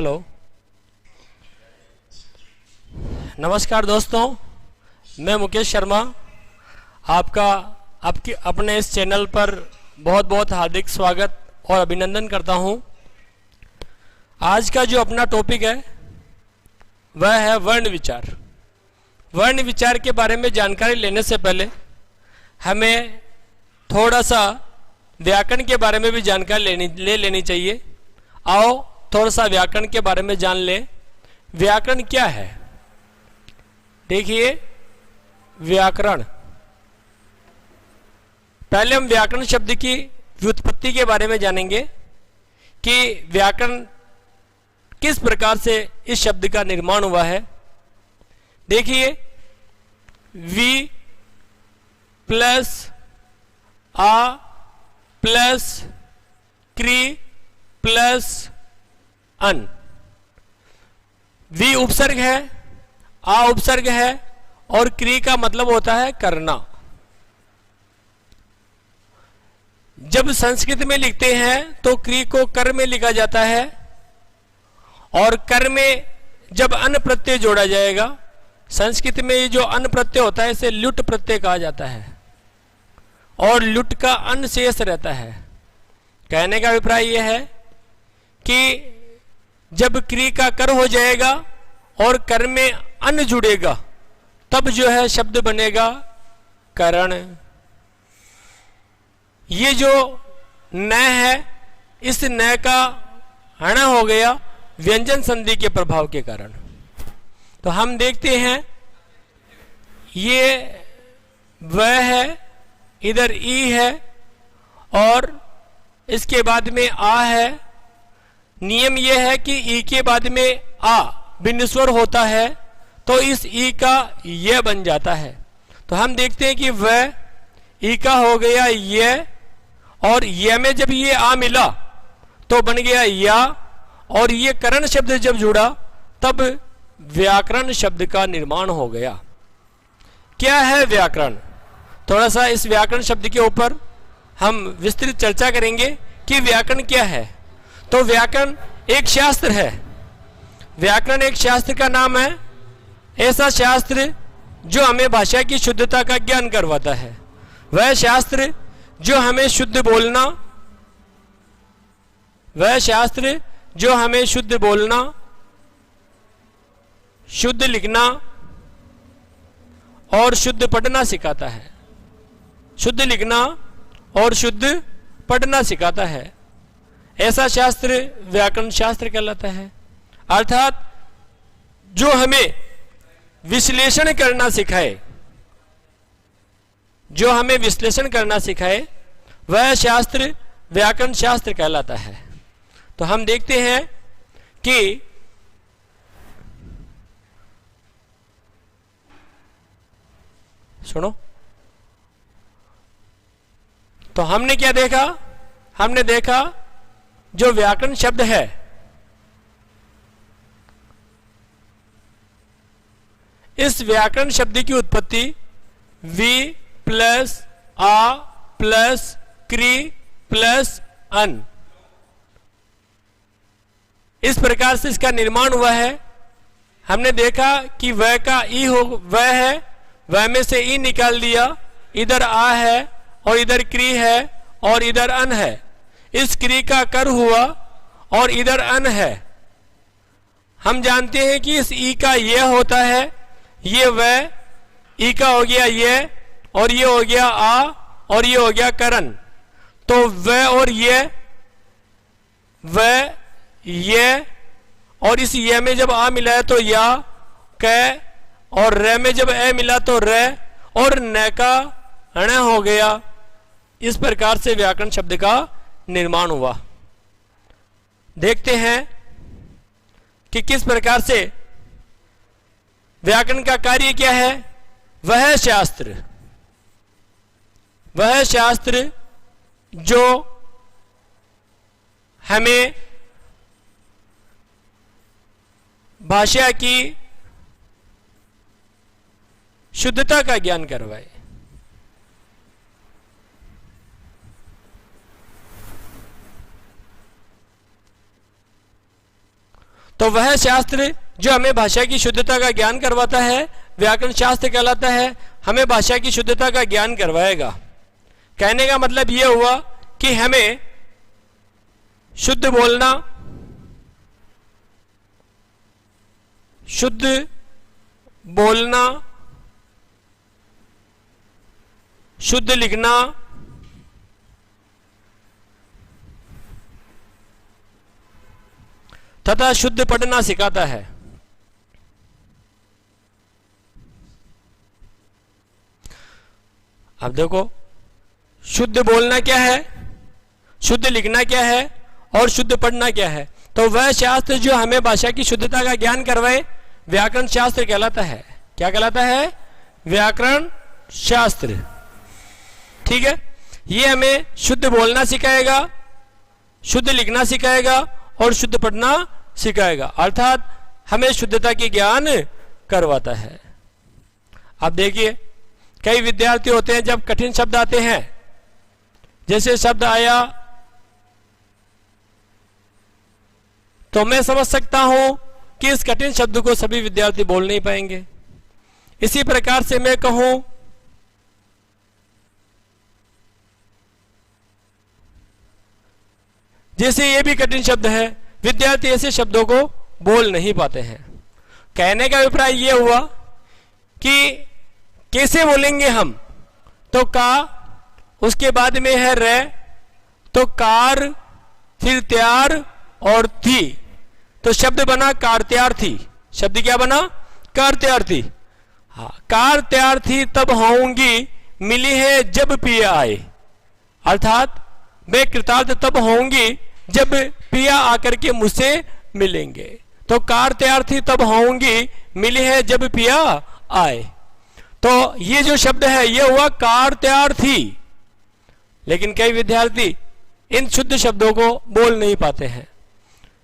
Hello, नमस्कार दोस्तों, मैं मुकेश शर्मा आपका अपने इस चैनल पर बहुत बहुत हार्दिक स्वागत और अभिनंदन करता हूं। आज का जो अपना टॉपिक है वह है वर्ण विचार। वर्ण विचार के बारे में जानकारी लेने से पहले हमें थोड़ा सा व्याकरण के बारे में भी जानकारी ले लेनी चाहिए। आओ थोड़ा सा व्याकरण के बारे में जान लें। व्याकरण क्या है? देखिए, व्याकरण, पहले हम व्याकरण शब्द की व्युत्पत्ति के बारे में जानेंगे कि व्याकरण किस प्रकार से इस शब्द का निर्माण हुआ है। देखिए, वी प्लस आ प्लस क्री प्लस अन। वी उपसर्ग है, आ उपसर्ग है और क्री का मतलब होता है करना। जब संस्कृत में लिखते हैं तो क्री को कर में लिखा जाता है और कर में जब अन प्रत्यय जोड़ा जाएगा, संस्कृत में ये जो अन प्रत्यय होता है इसे लुट प्रत्यय कहा जाता है और लुट का अन शेष रहता है। कहने का अभिप्राय यह है कि जब क्री का कर हो जाएगा और कर में अन जुड़ेगा तब जो है शब्द बनेगा करण। ये जो न है, इस न का हण हो गया व्यंजन संधि के प्रभाव के कारण। तो हम देखते हैं ये वह है, इधर ई है और इसके बाद में आ है। नियम यह है कि ई के बाद में आ भिन्न स्वर होता है तो इस ई का ये बन जाता है। तो हम देखते हैं कि वह ई का हो गया ये और ये में जब ये आ मिला तो बन गया या, और ये करण शब्द जब जुड़ा तब व्याकरण शब्द का निर्माण हो गया। क्या है व्याकरण? थोड़ा सा इस व्याकरण शब्द के ऊपर हम विस्तृत चर्चा करेंगे कि व्याकरण क्या है। तो व्याकरण एक शास्त्र है। व्याकरण एक शास्त्र का नाम है, ऐसा शास्त्र जो हमें भाषा की शुद्धता का ज्ञान करवाता है। वह शास्त्र जो हमें शुद्ध बोलना, वह शास्त्र जो हमें शुद्ध बोलना, शुद्ध लिखना और शुद्ध पढ़ना सिखाता है। शुद्ध लिखना और शुद्ध पढ़ना सिखाता है, ऐसा शास्त्र व्याकरण शास्त्र कहलाता है। अर्थात जो हमें विश्लेषण करना सिखाए, जो हमें विश्लेषण करना सिखाए वह शास्त्र व्याकरण शास्त्र कहलाता है। तो हम देखते हैं कि सुनो, तो हमने क्या देखा? हमने देखा जो व्याकरण शब्द है इस व्याकरण शब्द की उत्पत्ति वी प्लस आ प्लस क्री प्लस अन, इस प्रकार से इसका निर्माण हुआ है। हमने देखा कि वह का ई हो, वह है, वह में से ई निकाल दिया, इधर आ है और इधर क्री है और इधर अन है। इस क्री का कर हुआ और इधर अन है। हम जानते हैं कि इस ई का ये होता है, ये वह, ई का हो गया ये और ये हो गया आ और ये हो गया करण। तो वह और ये, वह ये और इस ये में जब आ मिला है तो या क, और रे में जब ए मिला तो रे और न का हण हो गया। इस प्रकार से व्याकरण शब्द का निर्माण हुआ। देखते हैं कि किस प्रकार से व्याकरण का कार्य क्या है। वह शास्त्र जो हमें भाषा की शुद्धता का ज्ञान करवाए। तो वह शास्त्र जो हमें भाषा की शुद्धता का ज्ञान करवाता है व्याकरण शास्त्र कहलाता है, हमें भाषा की शुद्धता का ज्ञान करवाएगा। कहने का मतलब यह हुआ कि हमें शुद्ध बोलना, शुद्ध बोलना, शुद्ध लिखना, तथा शुद्ध पढ़ना सिखाता है। अब देखो, शुद्ध बोलना क्या है, शुद्ध लिखना क्या है और शुद्ध पढ़ना क्या है। तो वह शास्त्र जो हमें भाषा की शुद्धता का ज्ञान करवाए व्याकरण शास्त्र कहलाता है। क्या कहलाता है? व्याकरण शास्त्र। ठीक है, ये हमें शुद्ध बोलना सिखाएगा, शुद्ध लिखना सिखाएगा और शुद्ध पढ़ना सिखाएगा, अर्थात हमें शुद्धता की ज्ञान करवाता है। अब देखिए, कई विद्यार्थी होते हैं जब कठिन शब्द आते हैं, जैसे शब्द आया तो मैं समझ सकता हूं कि इस कठिन शब्द को सभी विद्यार्थी बोल नहीं पाएंगे। इसी प्रकार से मैं कहूं जैसे ये भी कठिन शब्द है, विद्यार्थी ऐसे शब्दों को बोल नहीं पाते हैं। कहने का अभिप्राय यह हुआ कि कैसे बोलेंगे हम, तो का, उसके बाद में है रे, तो कार, फिर त्यार और थी, तो शब्द बना कारत्यार्थी। शब्द क्या बना? कारत्यार्थी। हाँ, कारत्यार्थी तब होंगी मिली है जब पिया आए, अर्थात मैं कृतार्थ तब होंगी जब पिया आकर के मुझसे मिलेंगे। तो कारत्यार्थी तब होंगी मिली है जब पिया आए। तो ये जो शब्द है ये हुआ कारत्यार्थी, लेकिन कई विद्यार्थी इन शुद्ध शब्दों को बोल नहीं पाते हैं।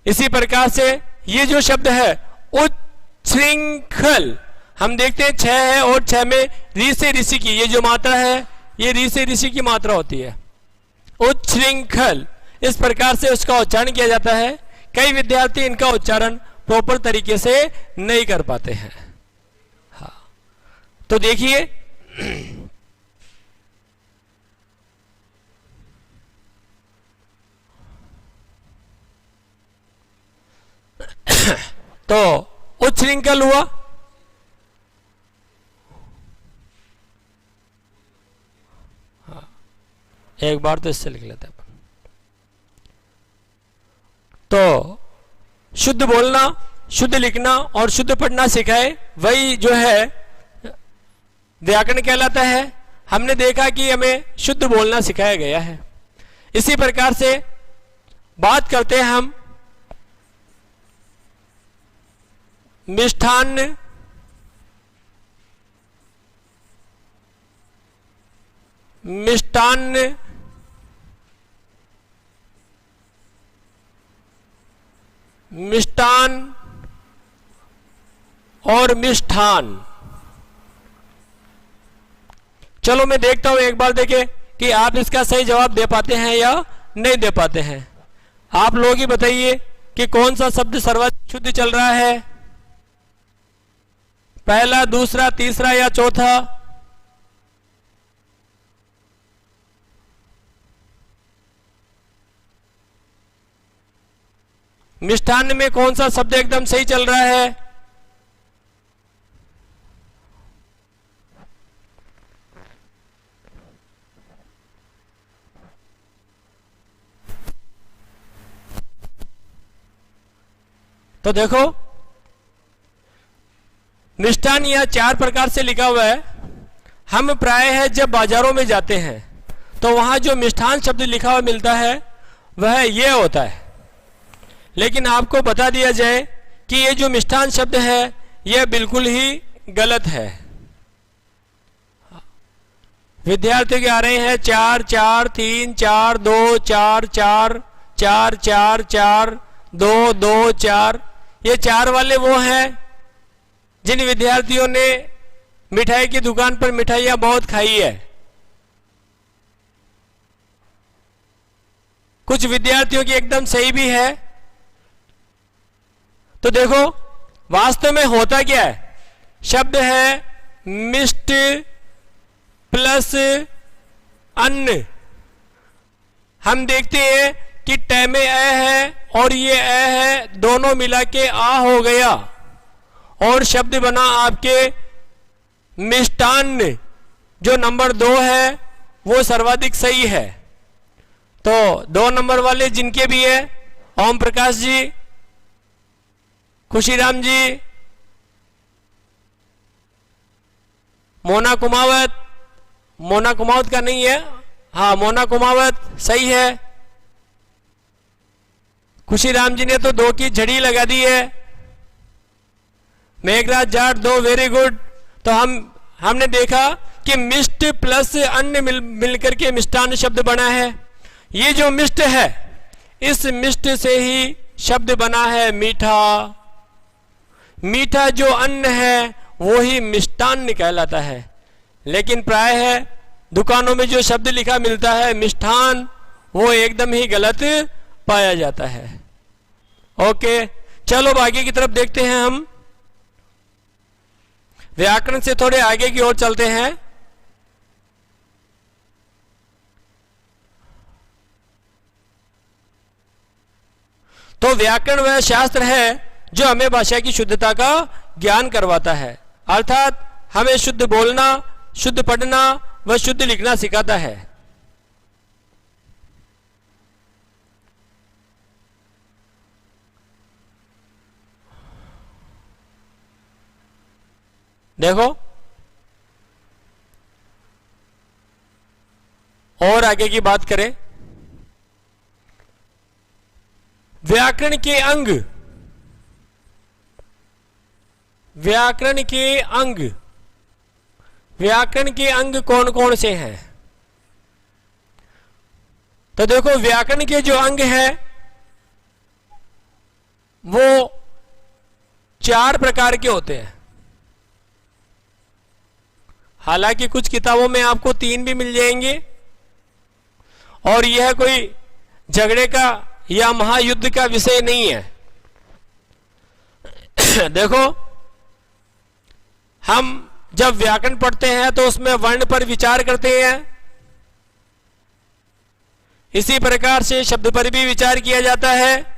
इसी प्रकार से ये जो शब्द है उच्छृंखल, हम देखते हैं छह है और छह में री से ऋषि की ये जो मात्रा है ये री से ऋषि की मात्रा होती है। उच्छृंखल, इस प्रकार से उसका उच्चारण किया जाता है। कई विद्यार्थी इनका उच्चारण प्रॉपर तरीके से नहीं कर पाते हैं। हाँ, तो देखिए तो उच्छृंखल हुआ, हाँ, एक बार तो इससे लिख लेते हैं। तो शुद्ध बोलना, शुद्ध लिखना और शुद्ध पढ़ना सिखाए, वही जो है व्याकरण कहलाता है। हमने देखा कि हमें शुद्ध बोलना सिखाया गया है। इसी प्रकार से बात करते हैं हम मिष्ठान्न, मिष्टान्न, मिष्टान और मिष्ठान। चलो मैं देखता हूं, एक बार देखें कि आप इसका सही जवाब दे पाते हैं या नहीं दे पाते हैं। आप लोग ही बताइए कि कौन सा शब्द सर्वाधिक शुद्ध चल रहा है, पहला, दूसरा, तीसरा या चौथा? मिष्ठान्न में कौन सा शब्द एकदम सही चल रहा है? तो देखो, मिष्ठान यह चार प्रकार से लिखा हुआ है। हम प्राय है जब बाजारों में जाते हैं तो वहां जो मिष्ठान शब्द लिखा हुआ मिलता है वह यह होता है। लेकिन आपको बता दिया जाए कि ये जो मिष्ठान शब्द है यह बिल्कुल ही गलत है। विद्यार्थी के आ रहे हैं 4 4 3 4 2 4 4 4 4 4 2 2 4। ये 4 वाले वो हैं जिन विद्यार्थियों ने मिठाई की दुकान पर मिठाइयां बहुत खाई है। कुछ विद्यार्थियों की एकदम सही भी है, तो देखो वास्तव में होता क्या है, शब्द है मिष्ट प्लस अन्न। हम देखते हैं कि ट में अ है और ये अ है, दोनों मिला के आ हो गया और शब्द बना आपके मिष्टान्न। जो नंबर 2 है वो सर्वाधिक सही है। तो 2 नंबर वाले जिनके भी है, ओम प्रकाश जी, खुशीराम जी, मोना कुमावत, मोना कुमावत का नहीं है, हाँ मोना कुमावत सही है। खुशीराम जी ने तो 2 की झड़ी लगा दी है। Meghraj Jat 2, very good. तो हमने देखा कि मिष्ट प्लस अन्न मिलकर के मिष्टान्न शब्द बना है। ये जो मिष्ट है, इस मिष्ट से ही शब्द बना है मीठा। मीठा जो अन्न है वो ही मिष्टान्न कहलाता है। लेकिन प्राय है दुकानों में जो शब्द लिखा मिलता है मिष्ठान, वो एकदम ही गलत पाया जाता है। ओके, चलो अब आगे की तरफ देखते हैं। हम व्याकरण से थोड़े आगे की ओर चलते हैं। तो व्याकरण वह शास्त्र है जो हमें भाषा की शुद्धता का ज्ञान करवाता है, अर्थात हमें शुद्ध बोलना, शुद्ध पढ़ना व शुद्ध लिखना सिखाता है। देखो और आगे की बात करें, व्याकरण के अंग, व्याकरण के अंग, व्याकरण के अंग कौन कौन से हैं? तो देखो व्याकरण के जो अंग हैं वो 4 प्रकार के होते हैं। हालांकि कुछ किताबों में आपको 3 भी मिल जाएंगे, और यह कोई झगड़े का या महायुद्ध का विषय नहीं है। देखो हम जब व्याकरण पढ़ते हैं तो उसमें वर्ण पर विचार करते हैं, इसी प्रकार से शब्द पर भी विचार किया जाता है,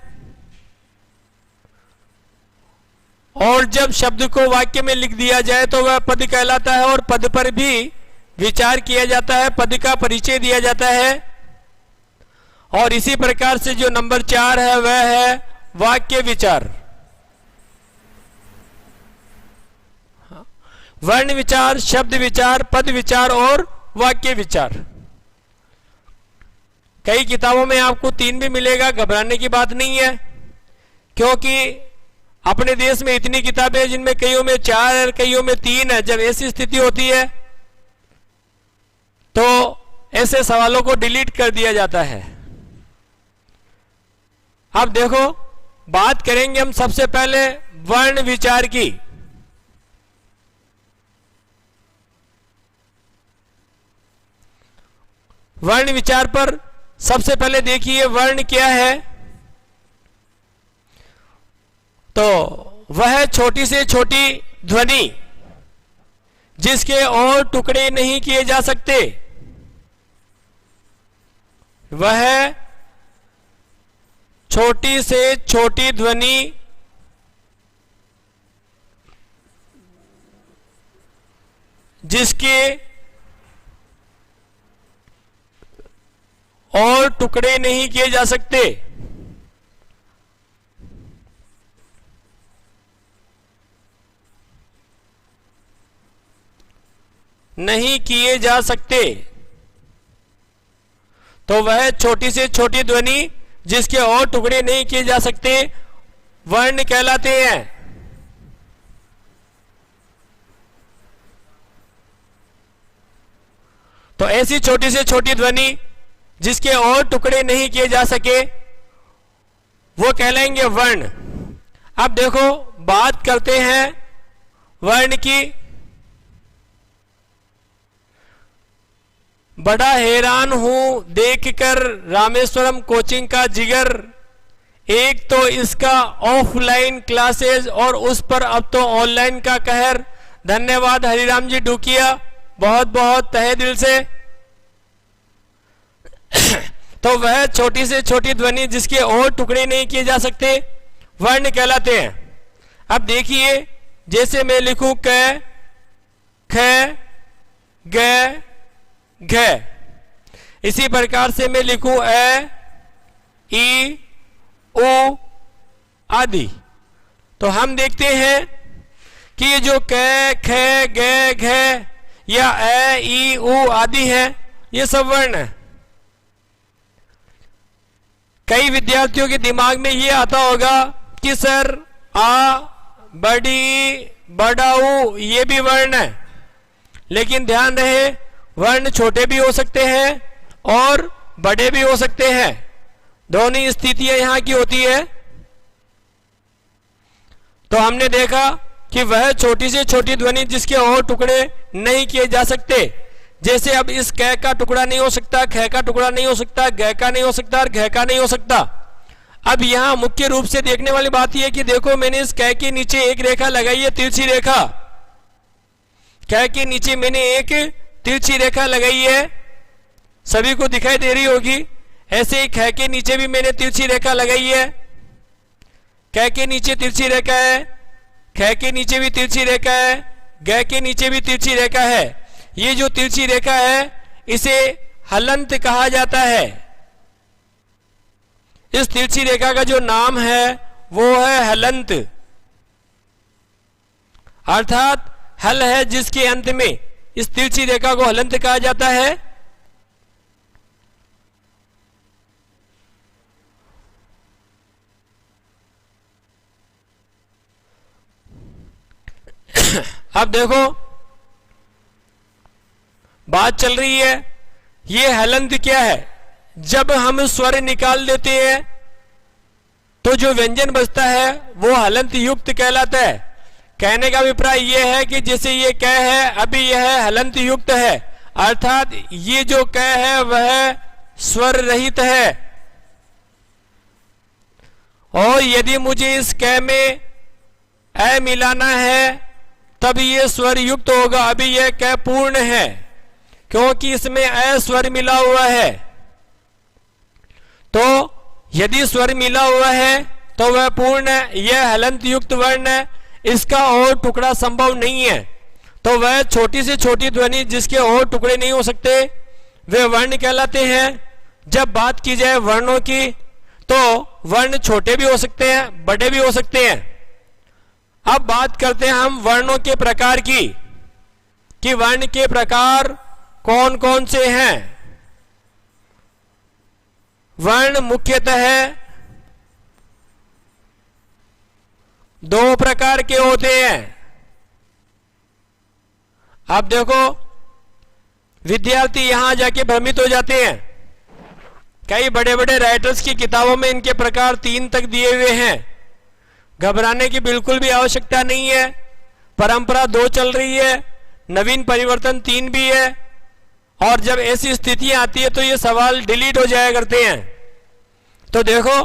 और जब शब्द को वाक्य में लिख दिया जाए तो वह पद कहलाता है, और पद पर भी विचार किया जाता है, पद का परिचय दिया जाता है। और इसी प्रकार से जो नंबर 4 है वह है वाक्य विचार। वर्ण विचार, शब्द विचार, पद विचार और वाक्य विचार। कई किताबों में आपको 3 भी मिलेगा, घबराने की बात नहीं है, क्योंकि अपने देश में इतनी किताबें हैं जिनमें कईयों में 4 है, कईयों में 3 है। जब ऐसी स्थिति होती है तो ऐसे सवालों को डिलीट कर दिया जाता है। अब देखो बात करेंगे हम सबसे पहले वर्ण विचार की। वर्ण विचार पर सबसे पहले देखिए वर्ण क्या है। तो वह छोटी से छोटी ध्वनि जिसके और टुकड़े नहीं किए जा सकते, वह छोटी से छोटी ध्वनि जिसके और टुकड़े नहीं किए जा सकते। नहीं किए जा सकते, तो वह छोटी से छोटी ध्वनि जिसके और टुकड़े नहीं किए जा सकते वर्ण कहलाते हैं। तो ऐसी छोटी से छोटी ध्वनि जिसके और टुकड़े नहीं किए जा सके वो कहलाएंगे वर्ण। अब देखो बात करते हैं वर्ण की। बड़ा हैरान हूं देखकर रामेश्वरम कोचिंग का जिगर एक तो इसका ऑफलाइन क्लासेस और उस पर अब तो ऑनलाइन का कहर। धन्यवाद हरिराम जी डुकिया, बहुत बहुत तहे दिल से। तो वह छोटी से छोटी ध्वनि जिसके और टुकड़े नहीं किए जा सकते वर्ण कहलाते हैं। अब देखिए, जैसे मैं लिखूं क, ख, ग, घ, इसी प्रकार से मैं लिखूं ए, ई, ओ आदि। तो हम देखते हैं कि ये जो क, ख, ग, घ या ए, ई, उ आदि है, ये सब वर्ण है। कई विद्यार्थियों के दिमाग में ये आता होगा कि सर आ, बड़ी, बड़ाऊ ये भी वर्ण है, लेकिन ध्यान रहे वर्ण छोटे भी हो सकते हैं और बड़े भी हो सकते हैं। दोनों स्थितियां यहां की होती है। तो हमने देखा कि वह छोटी से छोटी ध्वनि जिसके और टुकड़े नहीं किए जा सकते, जैसे अब इस क का टुकड़ा नहीं हो सकता, ख का टुकड़ा नहीं हो सकता, ग का नहीं हो सकता और घ का नहीं हो सकता। अब यहां मुख्य रूप से देखने वाली बात यह है कि देखो मैंने इस क के नीचे एक रेखा लगाई है, तिरछी रेखा। क के नीचे मैंने एक तिरछी रेखा लगाई है, सभी को दिखाई दे रही होगी। ऐसे ही ख के नीचे भी मैंने तिरछी रेखा लगाई है। क के नीचे तिरछी रेखा है, ख के नीचे भी तिरछी रेखा है, ग के नीचे भी तिरछी रेखा है। ये जो तिरछी रेखा है इसे हलंत कहा जाता है। इस तिरछी रेखा का जो नाम है वो है हलंत, अर्थात हल है जिसके अंत में इस तिरछी रेखा को हलंत कहा जाता है। अब देखो बात चल रही है, ये हलंत क्या है? जब हम स्वर निकाल देते हैं तो जो व्यंजन बचता है वो हलंत युक्त कहलाता है। कहने का अभिप्राय यह है कि जैसे ये क है, अभी यह हलंत युक्त है, अर्थात ये जो क है वह स्वर रहित है। और यदि मुझे इस क में ए मिलाना है तब ये स्वर युक्त होगा। अभी यह क पूर्ण है क्योंकि इसमें ए स्वर मिला हुआ है। तो यदि स्वर मिला हुआ है तो वह पूर्ण है, यह हलंत युक्त वर्ण है, इसका और टुकड़ा संभव नहीं है। तो वह छोटी से छोटी ध्वनि जिसके और टुकड़े नहीं हो सकते वे वर्ण कहलाते हैं। जब बात की जाए वर्णों की तो वर्ण छोटे भी हो सकते हैं, बड़े भी हो सकते हैं। अब बात करते हैं हम वर्णों के प्रकार की, कि वर्ण के प्रकार कौन कौन से हैं। वर्ण मुख्यतः दो प्रकार के होते हैं। आप देखो विद्यार्थी यहां जाके भ्रमित हो जाते हैं। कई बड़े बड़े राइटर्स की किताबों में इनके प्रकार 3 तक दिए हुए हैं। घबराने की बिल्कुल भी आवश्यकता नहीं है। परंपरा 2 चल रही है, नवीन परिवर्तन 3 भी है। और जब ऐसी स्थितियां आती है तो ये सवाल डिलीट हो जाया करते हैं। तो देखो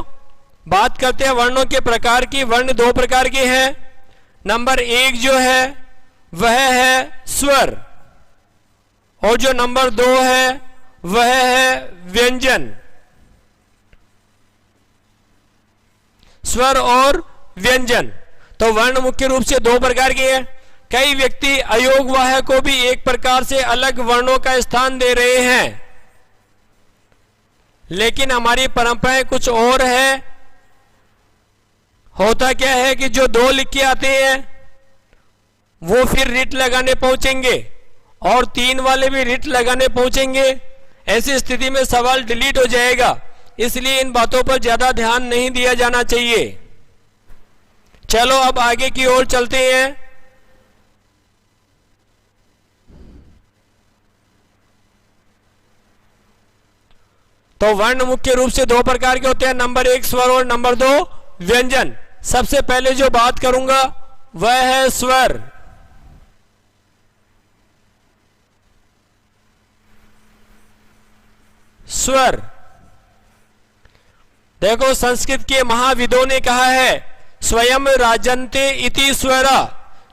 बात करते हैं वर्णों के प्रकार की। वर्ण 2 प्रकार के हैं। नंबर 1 जो है वह है स्वर, और जो नंबर 2 है वह है व्यंजन। स्वर और व्यंजन। तो वर्ण मुख्य रूप से 2 प्रकार के हैं। कई व्यक्ति अयोगवाह को भी एक प्रकार से अलग वर्णों का स्थान दे रहे हैं, लेकिन हमारी परंपराएं कुछ और है। होता क्या है कि जो 2 लिख के आते हैं वो फिर रिट लगाने पहुंचेंगे और 3 वाले भी रिट लगाने पहुंचेंगे। ऐसी स्थिति में सवाल डिलीट हो जाएगा, इसलिए इन बातों पर ज्यादा ध्यान नहीं दिया जाना चाहिए। चलो अब आगे की ओर चलते हैं। तो वर्ण मुख्य रूप से 2 प्रकार के होते हैं, नंबर 1 स्वर और नंबर 2 व्यंजन। सबसे पहले जो बात करूंगा वह है स्वर। स्वर देखो संस्कृत के महाविदों ने कहा है स्वयं राजन्ते इति स्वरा,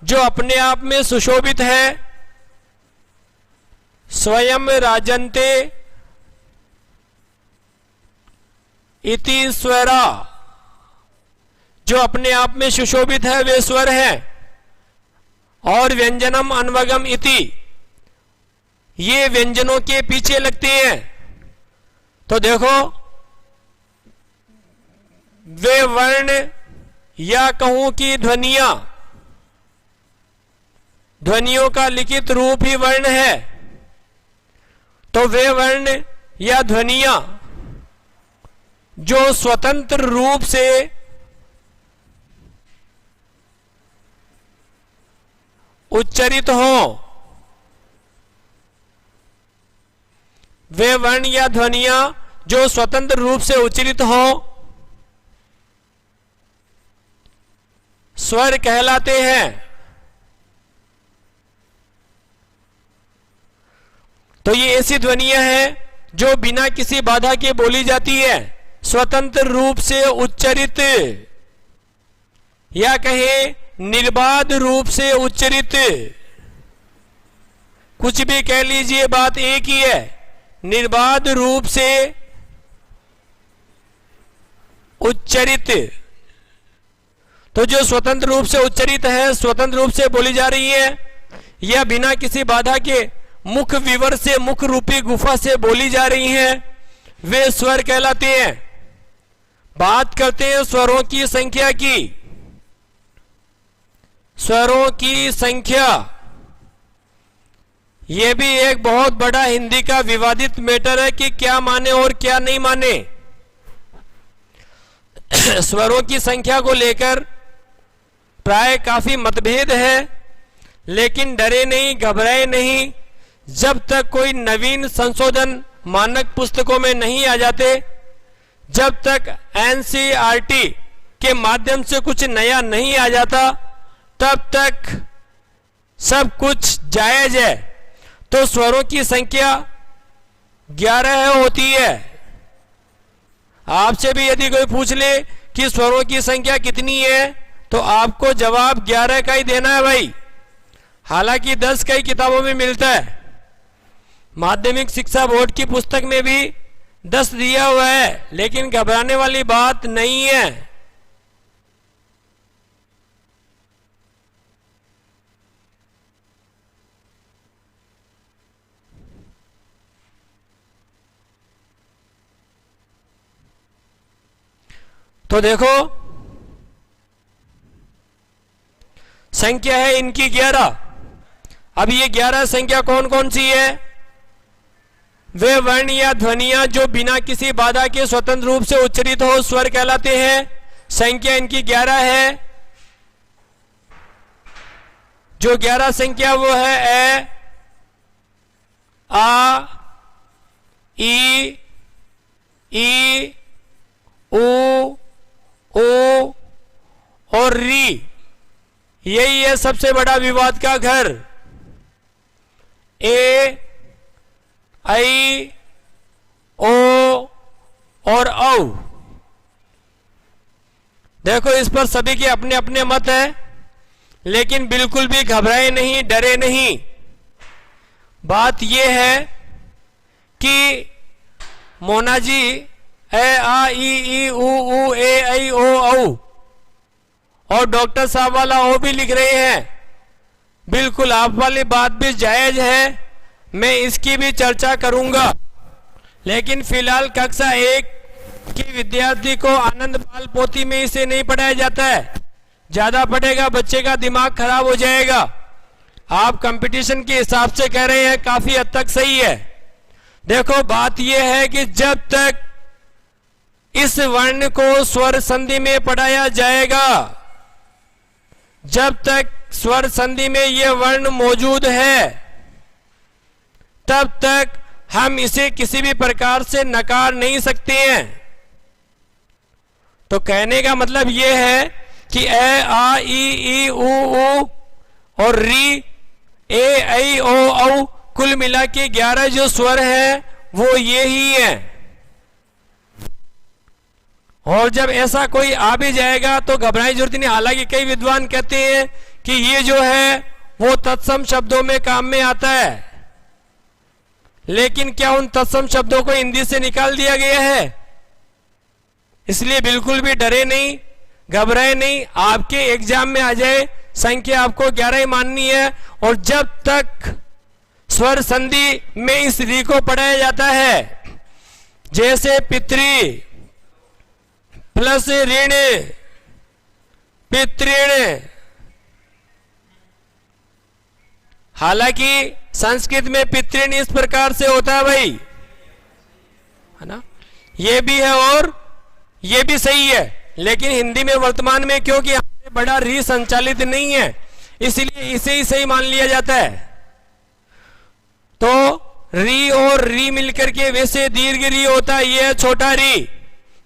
जो अपने आप में सुशोभित है, स्वयं राजन्ते इति स्वरा, जो अपने आप में सुशोभित है वे स्वर है। और व्यंजनम अन्वगम इति, ये व्यंजनों के पीछे लगते हैं। तो देखो वे वर्ण या कहूं कि ध्वनियां, ध्वनियों का लिखित रूप ही वर्ण है। तो वे वर्ण या ध्वनियां जो स्वतंत्र रूप से उच्चरित हो, वे वर्ण या ध्वनियां जो स्वतंत्र रूप से उच्चरित हो स्वर कहलाते हैं। तो ये ऐसी ध्वनियां हैं जो बिना किसी बाधा के बोली जाती है, स्वतंत्र रूप से उच्चरित, या कहें निर्बाध रूप से उच्चरित, कुछ भी कह लीजिए बात एक ही है, निर्बाध रूप से उच्चरित। तो जो स्वतंत्र रूप से उच्चरित है, स्वतंत्र रूप से बोली जा रही है, या बिना किसी बाधा के मुख विवर से, मुख रूपी गुफा से बोली जा रही हैं, वे स्वर कहलाते हैं। बात करते हैं स्वरों की संख्या की। स्वरों की संख्या यह भी एक बहुत बड़ा हिंदी का विवादित मैटर है कि क्या माने और क्या नहीं माने। स्वरों की संख्या को लेकर प्राय काफी मतभेद है, लेकिन डरे नहीं, घबराए नहीं। जब तक कोई नवीन संशोधन मानक पुस्तकों में नहीं आ जाते, जब तक एनसीईआरटी के माध्यम से कुछ नया नहीं आ जाता, तब तक सब कुछ जायज है। तो स्वरों की संख्या 11 होती है। आपसे भी यदि कोई पूछ ले कि स्वरों की संख्या कितनी है, तो आपको जवाब 11 का ही देना है भाई। हालांकि 10 कई किताबों में मिलता है, माध्यमिक शिक्षा बोर्ड की पुस्तक में भी 10 दिया हुआ है, लेकिन घबराने वाली बात नहीं है। तो देखो संख्या है इनकी 11। अब ये 11 संख्या कौन कौन सी है? वे वर्ण या ध्वनियां जो बिना किसी बाधा के स्वतंत्र रूप से उच्चरित हो स्वर कहलाते हैं। संख्या इनकी 11 है। जो 11 संख्या वो है ए, आ, ई, उ, ओ और री। यही है सबसे बड़ा विवाद का घर। ए, आई, ओ और औ। देखो इस पर सभी के अपने अपने मत है, लेकिन बिल्कुल भी घबराए नहीं, डरे नहीं। बात यह है कि मोना जी ए, आ, ई, उ, ए, आई, ओ, औ और डॉक्टर साहब वाला ओ भी लिख रहे हैं। बिल्कुल आप वाली बात भी जायज है, मैं इसकी भी चर्चा करूंगा। लेकिन फिलहाल कक्षा 1 की विद्यार्थी को आनंद बाल पोथी में इसे नहीं पढ़ाया जाता है। ज्यादा पढ़ेगा बच्चे का दिमाग खराब हो जाएगा। आप कंपटीशन के हिसाब से कह रहे हैं, काफी हद तक सही है। देखो बात यह है कि जब तक इस वर्ण को स्वर संधि में पढ़ाया जाएगा, जब तक स्वर संधि में यह वर्ण मौजूद है, तब तक हम इसे किसी भी प्रकार से नकार नहीं सकते हैं। तो कहने का मतलब यह है कि ए, आ, ई, उ और री, ए, आई, ओ, औ कुल मिला के 11 जो स्वर हैं वो ये ही है। और जब ऐसा कोई आ भी जाएगा तो घबराने की जरूरत नहीं। हालांकि कई विद्वान कहते हैं कि ये जो है वो तत्सम शब्दों में काम में आता है, लेकिन क्या उन तत्सम शब्दों को हिंदी से निकाल दिया गया है? इसलिए बिल्कुल भी डरे नहीं, घबराए नहीं। आपके एग्जाम में आ जाए संख्या आपको 11 ही माननी है, और जब तक स्वर संधि में इस री को पढ़ाया जाता है, जैसे पितृ प्लस ऋण पितृण, हालांकि संस्कृत में पितृण इस प्रकार से होता है भाई, है ना, ये भी है और ये भी सही है, लेकिन हिंदी में वर्तमान में क्योंकि बड़ा री संचालित नहीं है, इसलिए इसे ही सही मान लिया जाता है। तो री और री मिलकर के वैसे दीर्घ री होता है, ये छोटा री।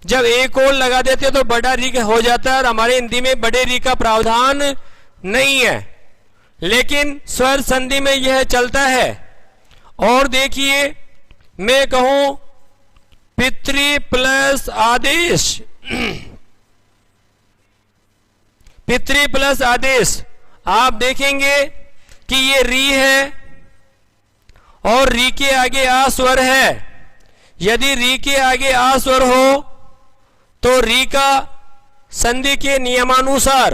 जब एक और लगा देते तो बड़ा री हो जाता है, और हमारे हिंदी में बड़े री का प्रावधान नहीं है, लेकिन स्वर संधि में यह चलता है। और देखिए, मैं कहूं पितृ प्लस आदेश, पितृ प्लस आदेश, आप देखेंगे कि ये री है और री के आगे आ स्वर है। यदि री के आगे आ स्वर हो तो री का संधि के नियमानुसार,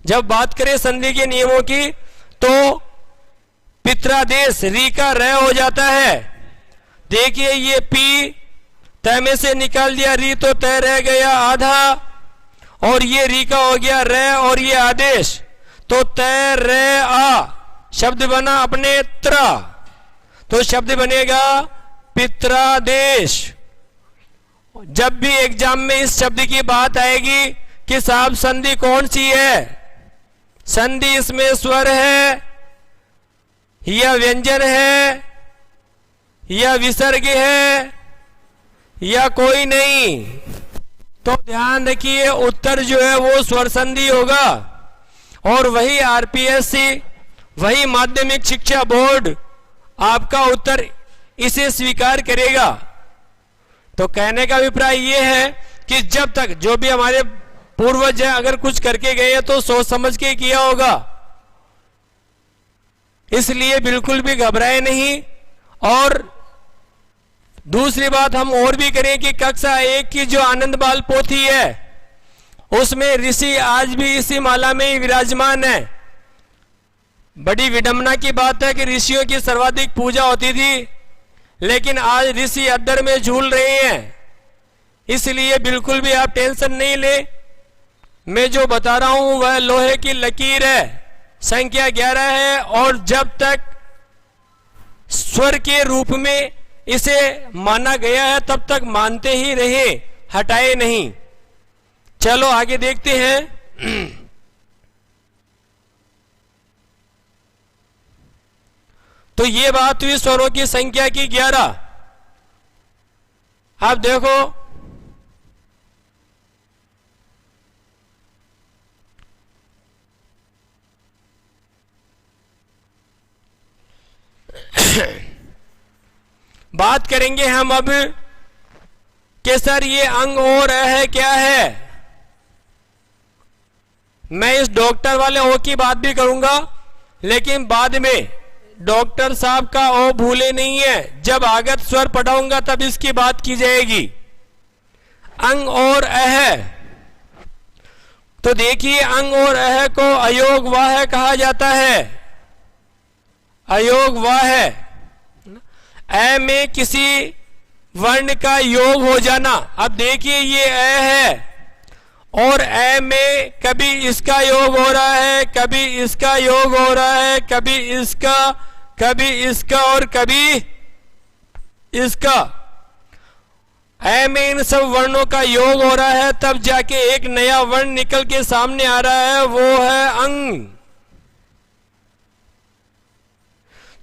जब बात करें संधि के नियमों की, तो पित्रादेश री का र हो जाता है। देखिए ये पी तय में से निकाल दिया री, तो तय रह गया आधा, और ये री का हो गया र, और ये आदेश, तो तय र आ शब्द बना अपने त्र, तो शब्द बनेगा पित्रादेश। जब भी एग्जाम में इस शब्द की बात आएगी कि साहब संधि कौन सी है, संधि इसमें स्वर है या व्यंजन है या विसर्ग है या कोई नहीं, तो ध्यान रखिए उत्तर जो है वो स्वर संधि होगा। और वही आरपीएससी, वही माध्यमिक शिक्षा बोर्ड आपका उत्तर इसे स्वीकार करेगा। तो कहने का अभिप्राय ये है कि जब तक जो भी हमारे पूर्वज हैं अगर कुछ करके गए तो सोच समझ के किया होगा, इसलिए बिल्कुल भी घबराए नहीं। और दूसरी बात हम और भी करें कि कक्षा 1 की जो आनंद बाल पोथी है उसमें ऋषि आज भी इसी माला में ही विराजमान है। बड़ी विडंबना की बात है कि ऋषियों की सर्वाधिक पूजा होती थी, लेकिन आज ऋषि अद्दर में झूल रहे हैं। इसलिए बिल्कुल भी आप टेंशन नहीं ले, मैं जो बता रहा हूं वह लोहे की लकीर है। संख्या 11 है, और जब तक स्वर के रूप में इसे माना गया है तब तक मानते ही रहे, हटाए नहीं। चलो आगे देखते हैं। तो ये बात हुई स्वरों की संख्या की 11। आप देखो बात करेंगे हम अब कि सर ये अंग और है क्या है। मैं इस डॉक्टर वाले ओ की बात भी करूंगा, लेकिन बाद में डॉक्टर साहब का ओ भूले नहीं है, जब आगत स्वर पढ़ाऊंगा तब इसकी बात की जाएगी। अंग और अह, तो देखिए अंग और अह को अयोग वाह कहा जाता है। अयोग वाह, अ में किसी वर्ण का योग हो जाना। अब देखिए ये अ है और अ में कभी इसका योग हो रहा है, कभी इसका योग हो रहा है, कभी इसका और कभी इसका। अ में इन सब वर्णों का योग हो रहा है, तब जाके एक नया वर्ण निकल के सामने आ रहा है, वो है अंग।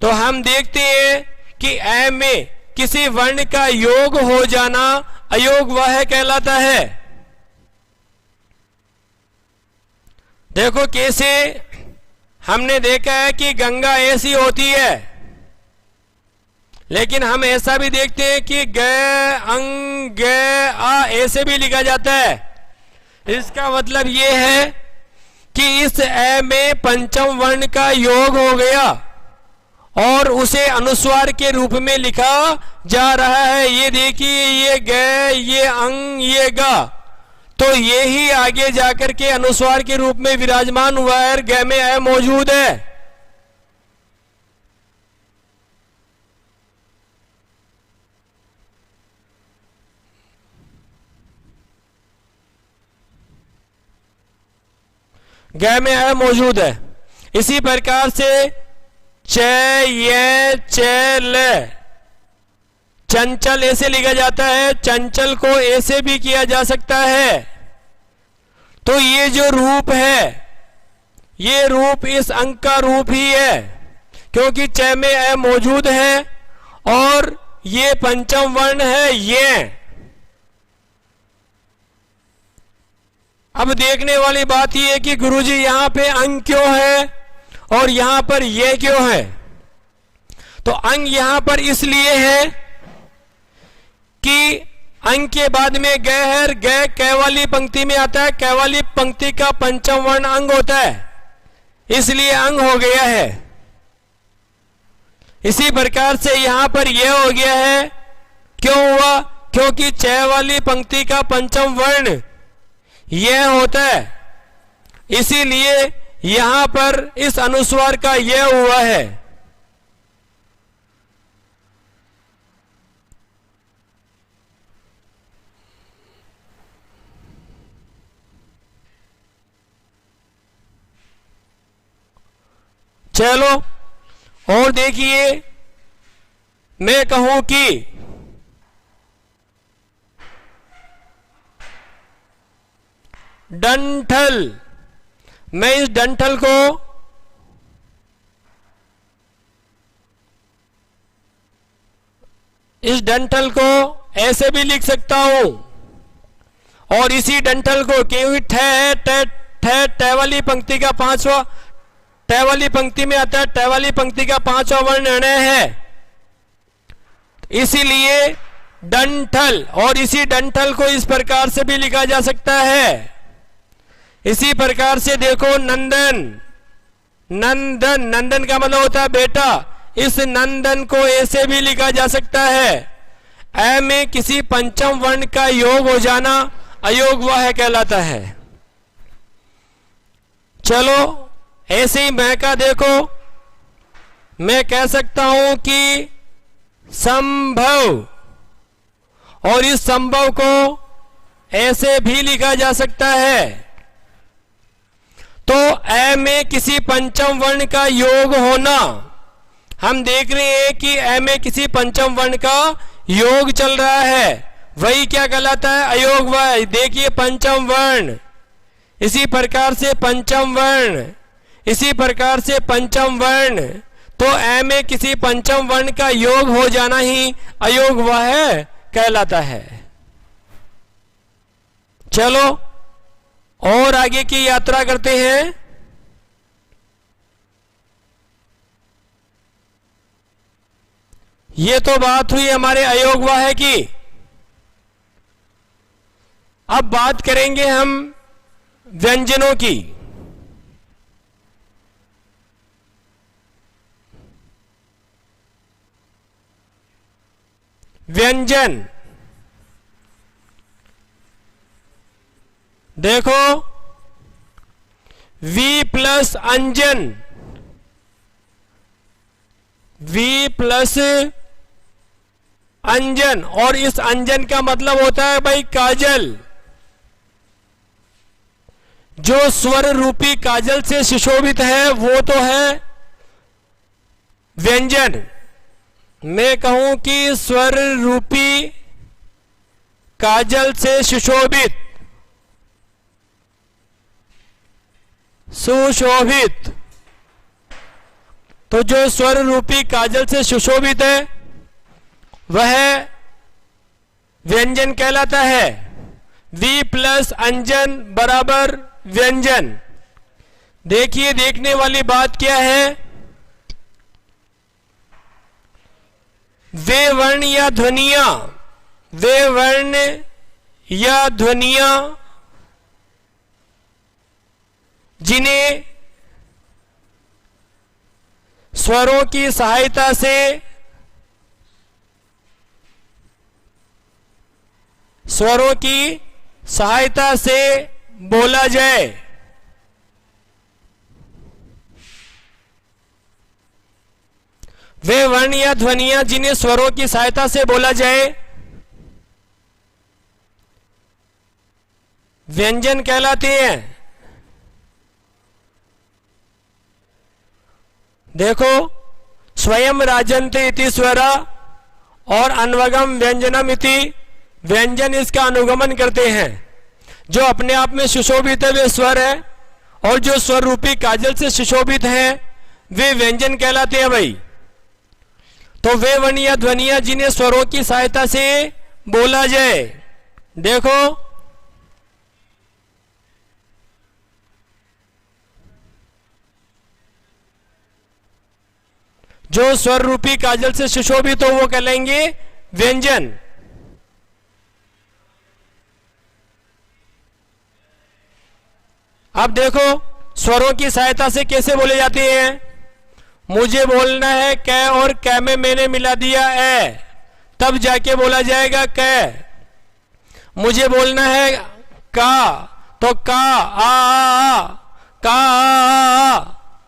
तो हम देखते हैं कि अ में किसी वर्ण का योग हो जाना अयोग वह कहलाता है। देखो कैसे हमने देखा है कि गंगा ऐसी होती है, लेकिन हम ऐसा भी देखते हैं कि ग अंग ग आ ऐसे भी लिखा जाता है। इसका मतलब ये है कि इस ए में पंचम वर्ण का योग हो गया और उसे अनुस्वार के रूप में लिखा जा रहा है। ये देखिए, ये ग, ये अंग, ये गा, तो ये ही आगे जाकर के अनुस्वार के रूप में विराजमान हुआ है। ग में ए मौजूद है। ग में ए मौजूद है। इसी प्रकार से च, ये, च, ल, चंचल ऐसे लिखा जाता है। चंचल को ऐसे भी किया जा सकता है। तो ये जो रूप है, ये रूप इस अंक का रूप ही है, क्योंकि च में ए मौजूद है और ये पंचम वर्ण है ये। अब देखने वाली बात यह है कि गुरुजी यहां पे अंग क्यों है और यहां पर ये क्यों है। तो अंग यहां पर इसलिए है कि अंग के बाद में ग है। ग कै वाली पंक्ति में आता है। कै वाली पंक्ति का पंचम वर्ण अंग होता है, इसलिए अंग हो गया है। इसी प्रकार से यहां पर यह हो गया है। क्यों हुआ? क्योंकि च वाली पंक्ति का पंचम वर्ण यह होता है, इसीलिए यहां पर इस अनुस्वार का यह हुआ है। चलो और देखिए, मैं कहूं कि डंठल, मैं इस डंठल को ऐसे भी लिख सकता हूं और इसी डंठल को, क्योंकि ठ वाली पंक्ति का पांचवा, ट वाली पंक्ति में आता है। ट वाली पंक्ति का पांचवा वर्ण ण है, इसीलिए डंठल। और इसी डंठल को इस प्रकार से भी लिखा जा सकता है। इसी प्रकार से देखो, नंदन, नंदन, नंदन का मतलब होता है बेटा। इस नंदन को ऐसे भी लिखा जा सकता है। ए में किसी पंचम वर्ण का योग हो जाना अयोग वह कहलाता है। चलो ऐसे ही मैं का देखो, मैं कह सकता हूं कि संभव, और इस संभव को ऐसे भी लिखा जा सकता है। तो ए में किसी पंचम वर्ण का योग होना, हम देख रहे हैं कि ए में किसी पंचम वर्ण का योग चल रहा है, वही क्या कहलाता है? अयोग वह। देखिए पंचम वर्ण, इसी प्रकार से पंचम वर्ण, इसी प्रकार से पंचम वर्ण। तो ए में किसी पंचम वर्ण का योग हो जाना ही अयोग वह कहलाता है। चलो और आगे की यात्रा करते हैं। ये तो बात हुई हमारे अयोग वाह की। अब बात करेंगे हम व्यंजनों की। व्यंजन देखो, वी प्लस अंजन, वी प्लस अंजन, और इस अंजन का मतलब होता है भाई काजल। जो स्वर रूपी काजल से सुशोभित है वो तो है व्यंजन। मैं कहूं कि स्वर रूपी काजल से सुशोभित, सुशोभित, तो जो स्वर रूपी काजल से सुशोभित है वह व्यंजन कहलाता है। वी प्लस अंजन बराबर व्यंजन। देखिए देखने वाली बात क्या है वे वर्ण या ध्वनियां, वे वर्ण या ध्वनियां जिन्हें स्वरों की सहायता से बोला जाए। वे वर्ण या ध्वनियां जिन्हें स्वरों की सहायता से बोला जाए व्यंजन कहलाते हैं। देखो, स्वयं राजन्ते इति स्वरा और अन्वगम व्यंजनम इति, व्यंजन इसका अनुगमन करते हैं। जो अपने आप में सुशोभित है वे स्वर है, और जो स्वर रूपी काजल से सुशोभित हैं वे व्यंजन कहलाते हैं भाई। तो वे वर्ण या ध्वनियां जिन्हें स्वरों की सहायता से बोला जाए, देखो जो स्वर रूपी काजल से सुशोभित हो वो कहलाएंगे व्यंजन। अब देखो स्वरों की सहायता से कैसे बोले जाते हैं। मुझे बोलना है कै, और कै में मैंने मिला दिया ए, तब जाके बोला जाएगा कै। मुझे बोलना है का, तो का आ, का आ।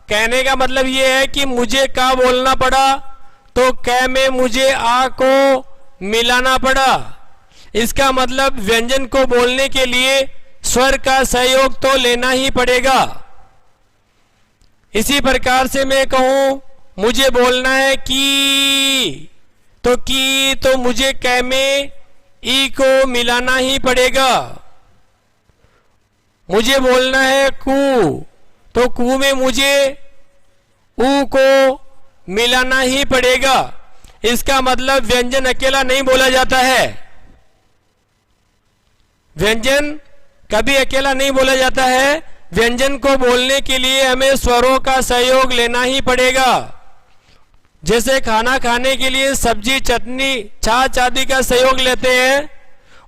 कहने का मतलब ये है कि मुझे का बोलना पड़ा तो कै में मुझे आ को मिलाना पड़ा। इसका मतलब व्यंजन को बोलने के लिए स्वर का सहयोग तो लेना ही पड़ेगा। इसी प्रकार से मैं कहूं मुझे बोलना है की, तो मुझे कै में ई को मिलाना ही पड़ेगा। मुझे बोलना है कू, तो कू में मुझे ऊ को मिलाना ही पड़ेगा। इसका मतलब व्यंजन अकेला नहीं बोला जाता है। व्यंजन कभी अकेला नहीं बोला जाता है। व्यंजन को बोलने के लिए हमें स्वरों का सहयोग लेना ही पड़ेगा। जैसे खाना खाने के लिए सब्जी, चटनी, छाछ आदि का सहयोग लेते हैं,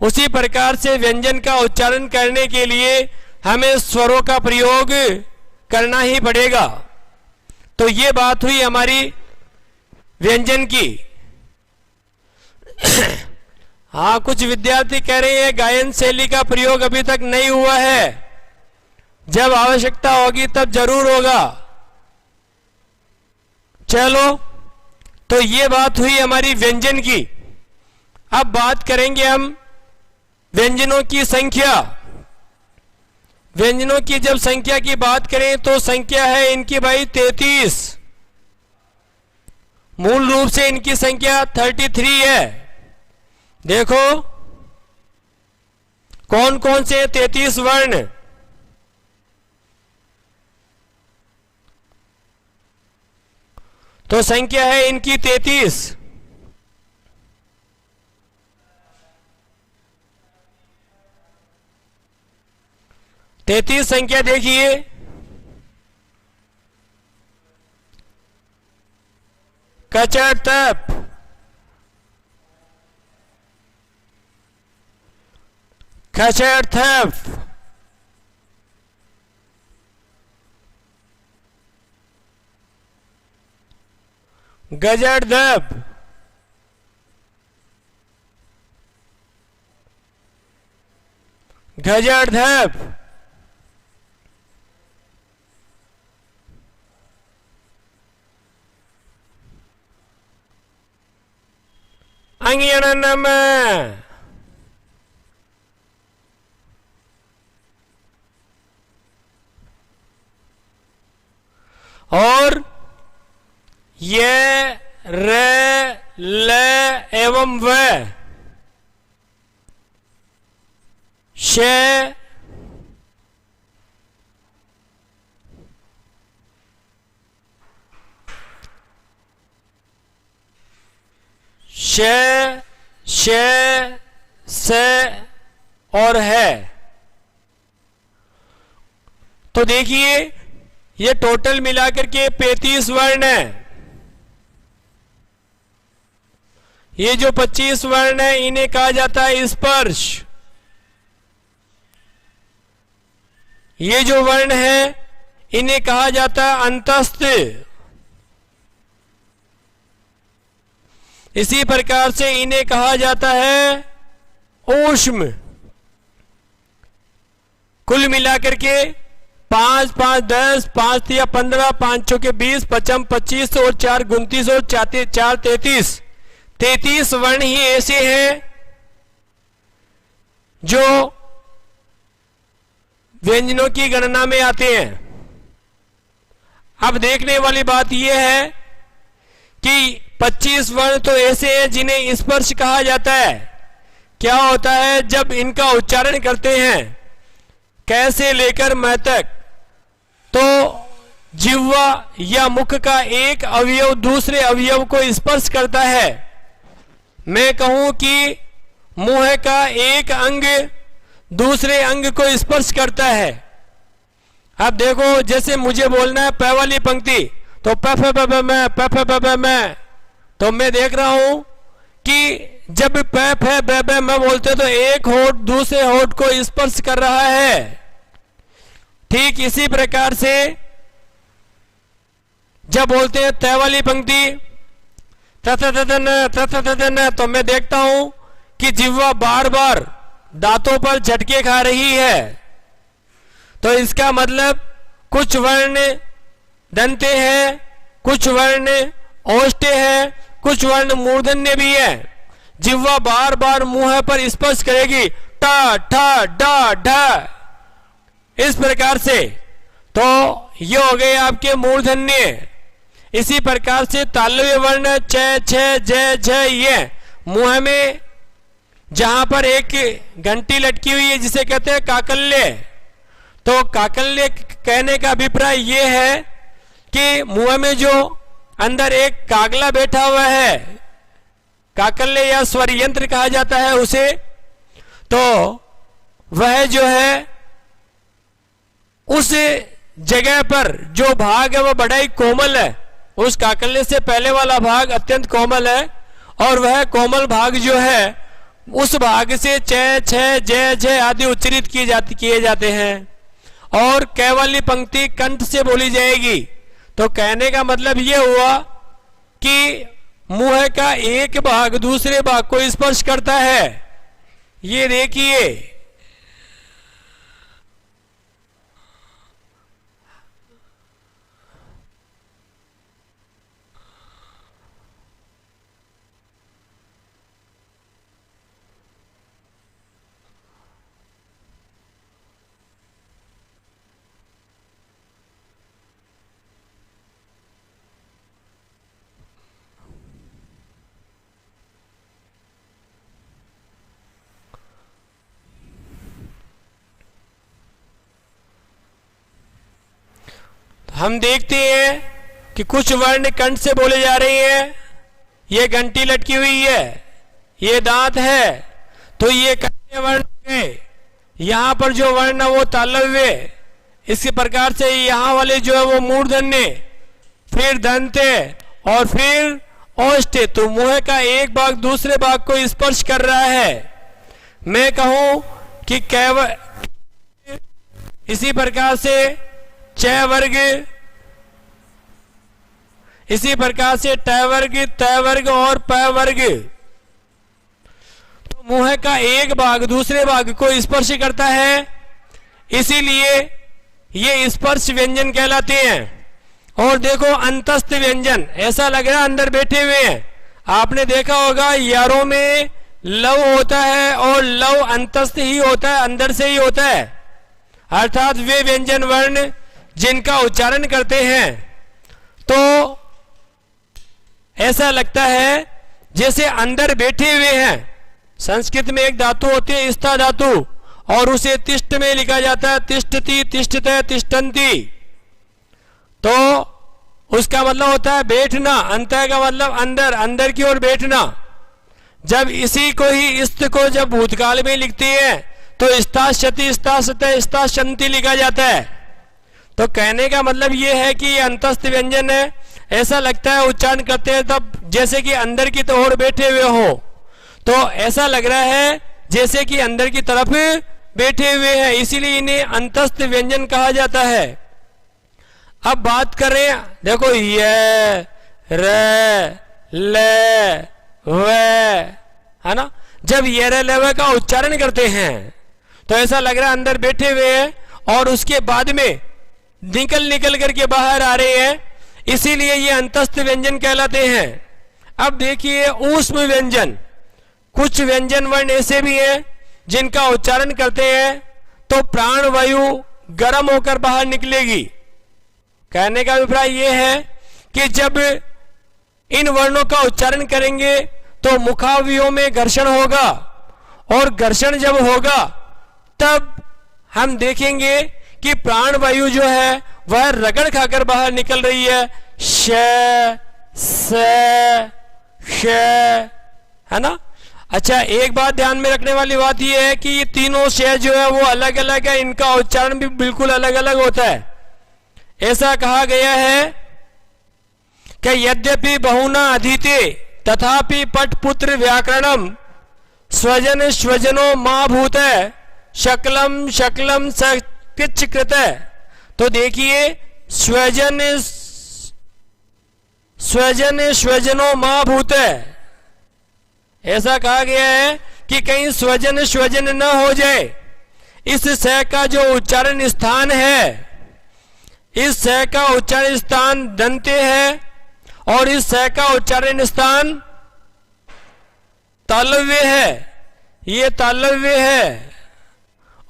उसी प्रकार से व्यंजन का उच्चारण करने के लिए हमें स्वरों का प्रयोग करना ही पड़ेगा। तो ये बात हुई हमारी व्यंजन की। हाँ, कुछ विद्यार्थी कह रहे हैं गायन शैली का प्रयोग अभी तक नहीं हुआ है, जब आवश्यकता होगी तब जरूर होगा। चलो, तो ये बात हुई हमारी व्यंजन की। अब बात करेंगे हम व्यंजनों की संख्या। व्यंजनों की जब संख्या की बात करें तो संख्या है इनकी भाई 33। मूल रूप से इनकी संख्या 33 है। देखो कौन कौन से 33 वर्ण। तो संख्या है इनकी 33। संख्या देखिए, कचर तप, खचर थप, गजर दप, गजर धप, अंगियनम, और ये र ल एवं व, श, श, स और है। तो देखिए ये टोटल मिलाकर के 35 वर्ण है। ये जो 25 वर्ण है इन्हें कहा जाता है स्पर्श। ये जो वर्ण है इन्हें कहा जाता है अंतस्थ। इसी प्रकार से इन्हें कहा जाता है ऊष्म। कुल मिलाकर के 5 5 10 5 या 15 5 चौके 20 पचम 25 और 4 29 और 4 33 वर्ण ही ऐसे हैं जो व्यंजनों की गणना में आते हैं। अब देखने वाली बात यह है कि 25 वर्ण तो ऐसे हैं जिन्हें स्पर्श कहा जाता है। क्या होता है जब इनका उच्चारण करते हैं कैसे लेकर मैं तक, तो जिह्वा या मुख का एक अवयव दूसरे अवयव को स्पर्श करता है। मैं कहूं कि मुंह का एक अंग दूसरे अंग को स्पर्श करता है। अब देखो जैसे मुझे बोलना है प वाली पंक्ति, तो प फ ब मैं प फ ब मैं, तो मैं देख रहा हूं कि जब प फ ब मैं बोलते तो एक होठ दूसरे होठ को स्पर्श कर रहा है। ठीक इसी प्रकार से जब बोलते हैं त वाली पंक्ति तथन, तो मैं देखता हूं कि जिह्वा बार बार दांतों पर झटके खा रही है। तो इसका मतलब कुछ वर्ण दंते हैं, कुछ वर्ण ओष्ठे हैं, कुछ वर्ण मूर्धन्य भी है। जिह्वा बार बार मुंह पर स्पर्श करेगी टा ठा डा ढ, इस प्रकार से। तो ये हो गए आपके मूर्धन्य। इसी प्रकार से तालव्य वर्ण च छ ज झ, ये मुंह में जहां पर एक घंटी लटकी हुई है जिसे कहते हैं काकल्य। तो काकल्य कहने का अभिप्राय यह है कि मुंह में जो अंदर एक कागला बैठा हुआ है, काकल्य या स्वर यंत्र कहा जाता है उसे, तो वह जो है उस जगह पर जो भाग है वह बड़ा ही कोमल है। उस काकल्य से पहले वाला भाग अत्यंत कोमल है और वह कोमल भाग जो है उस भाग से च छ ज झ आदि उच्चारित किए जाते हैं। और क वाली पंक्ति कंठ से बोली जाएगी। तो कहने का मतलब यह हुआ कि मुंह का एक भाग दूसरे भाग को स्पर्श करता है। ये देखिए हम देखते हैं कि कुछ वर्ण कंठ से बोले जा रहे हैं। ये घंटी लटकी हुई है, ये दांत है, तो ये कंठ वर्ण है। यहां पर जो वर्ण है वो तालव्य। इसी प्रकार से यहां वाले जो है वो मूर्धन्य, फिर दंते और फिर ओष्ठे। तो मुंह का एक भाग दूसरे भाग को स्पर्श कर रहा है। मैं कहूं कि इसी प्रकार से च वर्ग, इसी प्रकार से ट वर्ग, त वर्ग और प वर्ग। तो मुंह का एक भाग दूसरे भाग को स्पर्श करता है, इसीलिए ये स्पर्श व्यंजन कहलाते हैं। और देखो अंतस्थ व्यंजन, ऐसा लग रहा है अंदर बैठे हुए हैं। आपने देखा होगा यारों में लव होता है और लव अंतस्थ ही होता है, अंदर से ही होता है। अर्थात वे व्यंजन वर्ण जिनका उच्चारण करते हैं तो ऐसा लगता है जैसे अंदर बैठे हुए हैं। संस्कृत में एक धातु होती है स्था धातु, और उसे तिष्ठ में लिखा जाता है तिष्ठति, तिष्ठते, तिष्ठन्ति। तो उसका मतलब होता है बैठना। अंतः का मतलब अंदर, अंदर की ओर बैठना। जब इसी को ही स्त को जब भूतकाल में लिखते हैं तो स्ताशति, स्तासते, स्ताशन्ति लिखा जाता है। तो कहने का मतलब यह है कि ये अंतस्थ व्यंजन है। ऐसा लगता है उच्चारण करते हैं तब जैसे कि अंदर की ओर बैठे हुए हो, तो ऐसा लग रहा है जैसे कि अंदर की तरफ बैठे हुए हैं, इसीलिए इन्हें अंतस्थ व्यंजन कहा जाता है। अब बात करें, देखो ये रे ले वे, है ना, जब ये रे ले वे का उच्चारण करते हैं तो ऐसा लग रहा है अंदर बैठे हुए हैं और उसके बाद में निकल करके बाहर आ रहे हैं, इसीलिए ये अंतस्थ व्यंजन कहलाते हैं। अब देखिए ऊष्म व्यंजन, कुछ व्यंजन वर्ण ऐसे भी हैं जिनका उच्चारण करते हैं तो प्राण वायु गर्म होकर बाहर निकलेगी। कहने का अभिप्राय यह है कि जब इन वर्णों का उच्चारण करेंगे तो मुखावयवों में घर्षण होगा, और घर्षण जब होगा तब हम देखेंगे कि प्राण वायु जो है वह रगड़ खाकर बाहर निकल रही है, श से श, है ना। अच्छा, एक बात ध्यान में रखने वाली बात यह है कि ये तीनों श जो है वो अलग अलग है, इनका उच्चारण भी बिल्कुल अलग अलग होता है। ऐसा कहा गया है कि यद्यपि बहुना अधीते तथापि पटपुत्र व्याकरणम स्वजन स्वजनो मां भूत शकलम शकलम सकिच कृत। तो देखिए स्वजन स्वजन स्वजनो मां भूत, ऐसा कहा गया है कि कहीं स्वजन स्वजन न हो जाए। इस स का जो उच्चारण स्थान है, इस स का उच्चारण स्थान दंते है और इस स का उच्चारण स्थान तालव्य है, ये तालव्य है।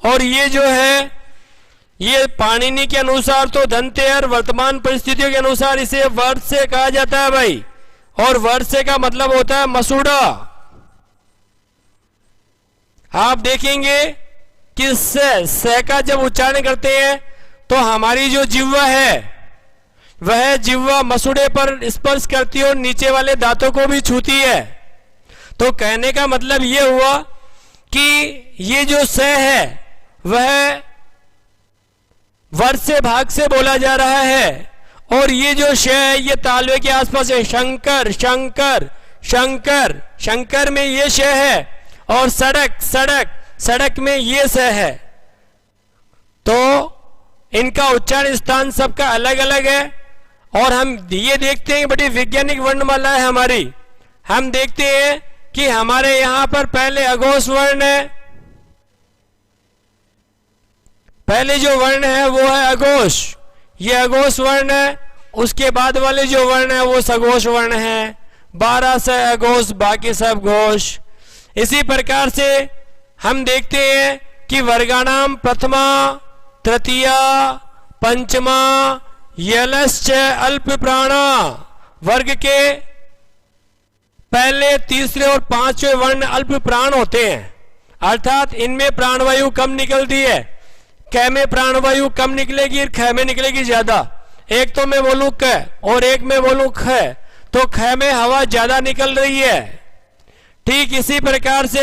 और ये जो है ये पाणिनि के अनुसार तो दंते है, और वर्तमान परिस्थितियों के अनुसार इसे वर्ष से कहा जाता है भाई, और वर्ष से का मतलब होता है मसूड़ा। आप देखेंगे कि स का जब उच्चारण करते हैं तो हमारी जो जिह्वा है वह जिह्वा मसूड़े पर स्पर्श करती है और नीचे वाले दांतों को भी छूती है। तो कहने का मतलब यह हुआ कि ये जो स है वह वर्ष से भाग से बोला जा रहा है, और ये जो श है ये तालवे के आसपास है, शंकर शंकर शंकर, शंकर में ये श है, और सड़क सड़क सड़क में ये स है। तो इनका उच्चारण स्थान सबका अलग अलग है। और हम ये देखते हैं बड़ी वैज्ञानिक वर्णमाला है हमारी। हम देखते हैं कि हमारे यहां पर पहले अघोष वर्ण है, पहले जो वर्ण है वो है अघोष, ये अघोष वर्ण है। उसके बाद वाले जो वर्ण है वो सघोष वर्ण है, 12 से अघोष, बाकी सब घोष। इसी प्रकार से हम देखते हैं कि वर्गाणाम प्रथमा तृतीया पंचमा यलश्च अल्प प्राणा, वर्ग के पहले तीसरे और पांचवें वर्ण अल्प प्राण होते हैं, अर्थात इनमें प्राणवायु कम निकलती है। क में प्राणवायु कम निकलेगी और ख में निकलेगी ज्यादा। एक तो मैं बोलूं क और एक में बोलूं ख, तो ख में हवा ज्यादा निकल रही है। ठीक इसी प्रकार से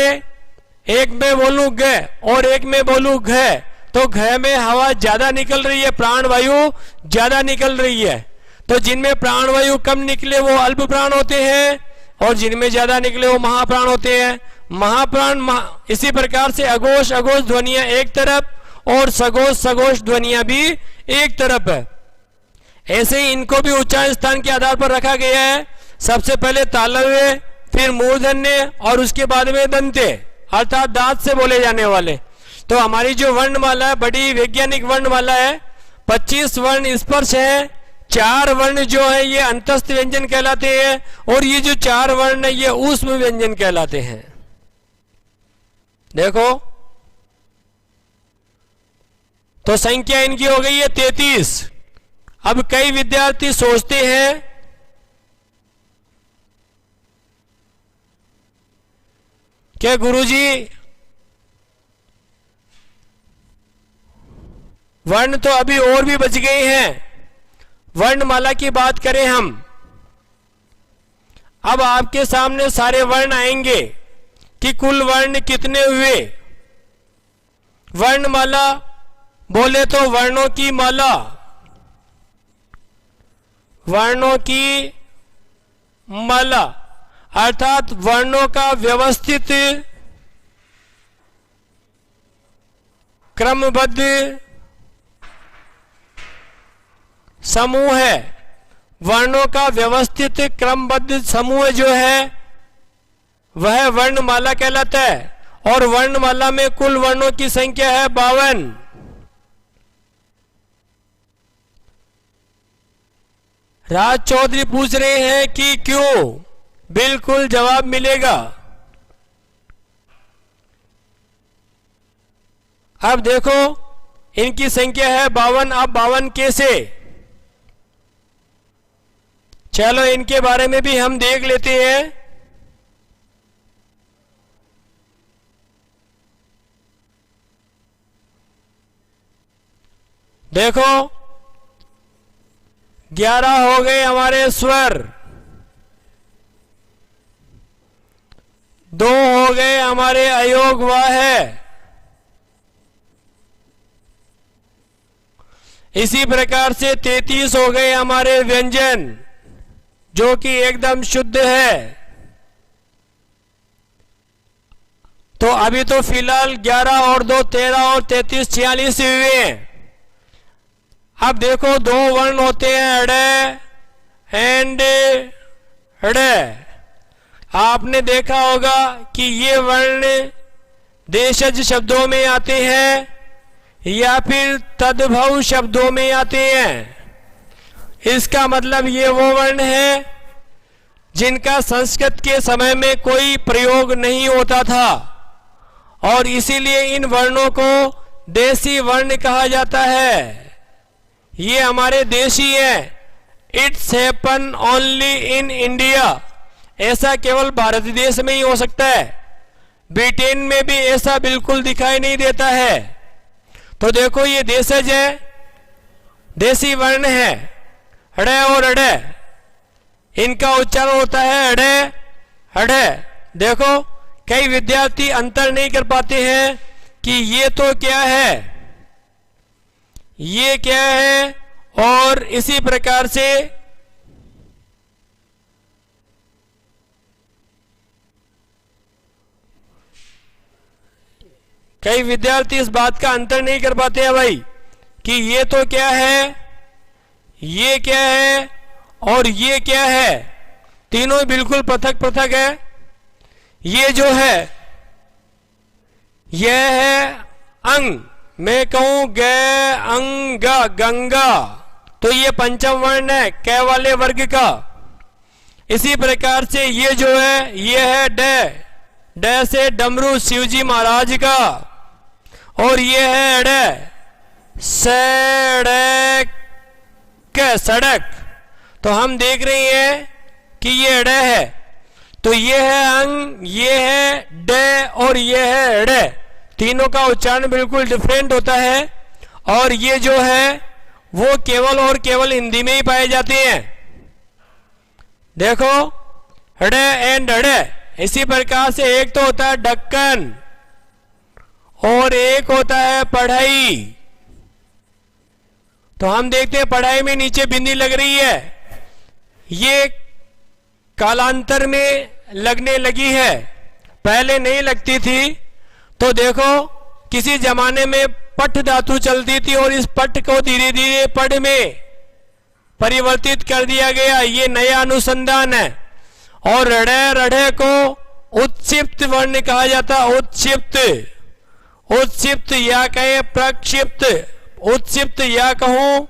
एक में बोलूं ग और एक में बोलूं घ, तो घ में हवा ज्यादा निकल रही है, प्राणवायु ज्यादा निकल रही है। तो जिनमें प्राणवायु कम निकले वो अल्प प्राण होते हैं, और जिनमें ज्यादा निकले वो महाप्राण होते हैं। महाप्राण इसी प्रकार से अघोष अघोष ध्वनियां एक तरफ और सघोष सघोष ध्वनियां भी एक तरफ है। ऐसे ही इनको भी उच्चारण स्थान के आधार पर रखा गया है। सबसे पहले तालव्य, फिर मूर्धन्य और उसके बाद में दंते, अर्थात दांत से बोले जाने वाले। तो हमारी जो वर्णमाला है बड़ी वैज्ञानिक वर्णमाला है। 25 वर्ण स्पर्श है, 4 वर्ण जो है ये अंतस्थ व्यंजन कहलाते हैं, और ये जो 4 वर्ण है ये ऊष्म व्यंजन कहलाते हैं। देखो तो संख्या इनकी हो गई है 33। अब कई विद्यार्थी सोचते हैं कि गुरुजी वर्ण तो अभी और भी बच गए हैं, वर्णमाला की बात करें हम। अब आपके सामने सारे वर्ण आएंगे कि कुल वर्ण कितने हुए। वर्णमाला बोले तो वर्णों की माला, वर्णों की माला अर्थात वर्णों का व्यवस्थित क्रमबद्ध समूह है। वर्णों का व्यवस्थित क्रमबद्ध समूह जो है वह वर्णमाला कहलाता है। और वर्णमाला में कुल वर्णों की संख्या है 52। राज चौधरी पूछ रहे हैं कि क्यों? बिल्कुल जवाब मिलेगा। अब देखो इनकी संख्या है 52। अब 52 कैसे? चलो इनके बारे में भी हम देख लेते हैं। देखो 11 हो गए हमारे स्वर, 2 हो गए हमारे अयोग वाह है। इसी प्रकार से 33 हो गए हमारे व्यंजन जो कि एकदम शुद्ध है। तो अभी तो फिलहाल 11 और 2 13 और 33 46 हुए हैं। अब देखो 2 वर्ण होते हैं अड़े एंड अड़े। आपने देखा होगा कि ये वर्ण देशज शब्दों में आते हैं या फिर तद्भव शब्दों में आते हैं। इसका मतलब ये वो वर्ण है जिनका संस्कृत के समय में कोई प्रयोग नहीं होता था और इसीलिए इन वर्णों को देसी वर्ण कहा जाता है। ये हमारे देशी है। It's happen only in India. ऐसा केवल भारत देश में ही हो सकता है। ब्रिटेन में भी ऐसा बिल्कुल दिखाई नहीं देता है। तो देखो ये देशज है, देसी वर्ण है अड़े और अड़े। इनका उच्चारण होता है अड़े अड़े। देखो कई विद्यार्थी अंतर नहीं कर पाते हैं कि ये तो क्या है, ये क्या है। और इसी प्रकार से कई विद्यार्थी इस बात का अंतर नहीं कर पाते हैं भाई कि ये तो क्या है, ये क्या है और ये क्या है। तीनों बिल्कुल पृथक पृथक है। ये जो है यह है अंग। मैं कहूं ग अंग गंगा, तो ये पंचम वर्ण है कै वाले वर्ग का। इसी प्रकार से ये जो है ये है ड। ड से डमरू शिवजी महाराज का। और ये है अड़ सड़क सड़क। तो हम देख रहे हैं कि ये अड़ है। तो ये है अंग, ये है ड और ये है अड़। तीनों का उच्चारण बिल्कुल डिफरेंट होता है और ये जो है वो केवल और केवल हिंदी में ही पाए जाते हैं। देखो अड़ एंड अड़। इसी प्रकार से एक तो होता है ढक्कन और एक होता है पढ़ाई। तो हम देखते हैं पढ़ाई में नीचे बिंदी लग रही है, ये कालांतर में लगने लगी है, पहले नहीं लगती थी। तो देखो किसी जमाने में पठ धातु चलती थी और इस पठ को धीरे धीरे पढ़ में परिवर्तित कर दिया गया। ये नया अनुसंधान है। और रड़े रड़े को उत्क्षिप्त वर्ण कहा जाता। उत्क्षिप्त, उत्क्षिप्त या कहे प्रक्षिप्त, उत्क्षिप्त या कहूं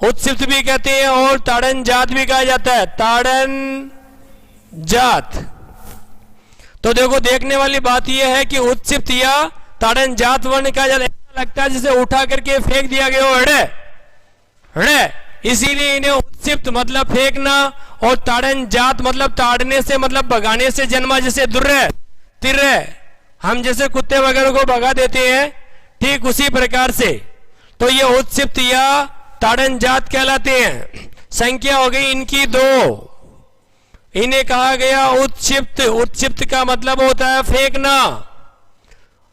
उत्क्षिप्त भी कहते हैं और ताड़न जात भी कहा जाता है। ताड़न जात। तो देखो देखने वाली बात यह है कि उत्क्षिप्त या ताड़न जात वर्ण कहा जाता है। ऐसा लगता है जिसे उठा करके फेंक दिया गया हो अड़े अड़े, इसीलिए इन्हें उत्क्षिप्त मतलब फेंकना और ताड़न जात मतलब ताड़ने से मतलब भगाने से जन्मा। जैसे दुर्रे तिर्रे हम जैसे कुत्ते वगैरह को भगा देते हैं, ठीक उसी प्रकार से। तो ये उत्क्षिप्त या ताड़न जात कहलाते हैं। संख्या हो गई इनकी 2। इन्हें कहा गया उत्क्षिप्त। उत्क्षिप्त का मतलब होता है फेंकना।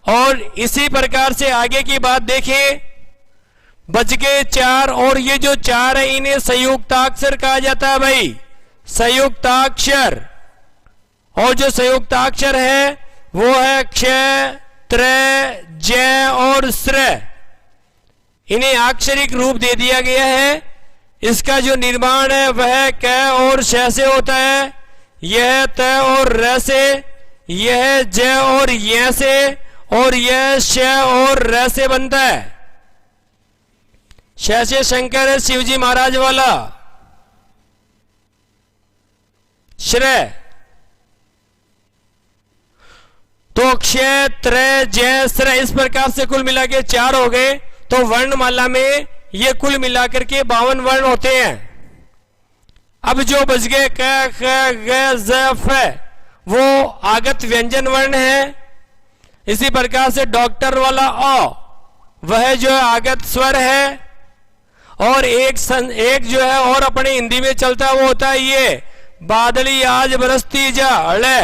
और इसी प्रकार से आगे की बात देखें बच गए 4, और ये जो 4 है इन्हें संयुक्ताक्षर कहा जाता है भाई, संयुक्ताक्षर। और जो संयुक्ताक्षर है वो है क्ष, त्र, ज और स्र। इन्हें अक्षरिक रूप दे दिया गया है। इसका जो निर्माण है वह क और श से होता है, यह त और र से, यह ज और य से, और यह श और र से बनता है। श से शंकर है शिवजी महाराज वाला, श्रेय। तो क्षय, त्रय, जय, स्र, इस प्रकार से कुल मिला के 4 हो गए। तो वर्णमाला में ये कुल मिलाकर के 52 वर्ण होते हैं। अब जो बच गए क, ख, ग, ज, फ, वो आगत व्यंजन वर्ण है। इसी प्रकार से डॉक्टर वाला अ, वह जो है आगत स्वर है। और एक जो है और अपने हिंदी में चलता है वो होता है ये, बादली आज बरसती जा, अड़े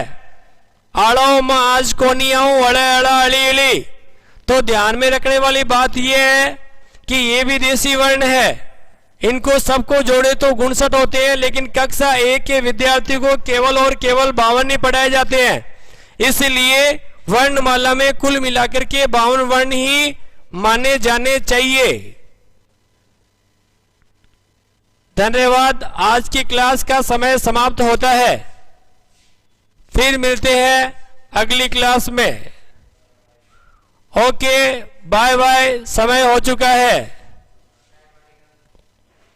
आड़ो म आज कोनी आऊं, अड़े अड़ा अड़ी अड़ी। तो ध्यान में रखने वाली बात यह है कि ये विदेशी वर्ण है, इनको सबको जोड़े तो 59 होते हैं, लेकिन कक्षा 1 के विद्यार्थी को केवल और केवल 52 ही पढ़ाए जाते हैं। इसलिए वर्णमाला में कुल मिलाकर के 52 वर्ण ही माने जाने चाहिए। धन्यवाद। आज की क्लास का समय समाप्त होता है, फिर मिलते हैं अगली क्लास में। ओके, बाय बाय, समय हो चुका है।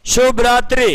शुभ रात्रि।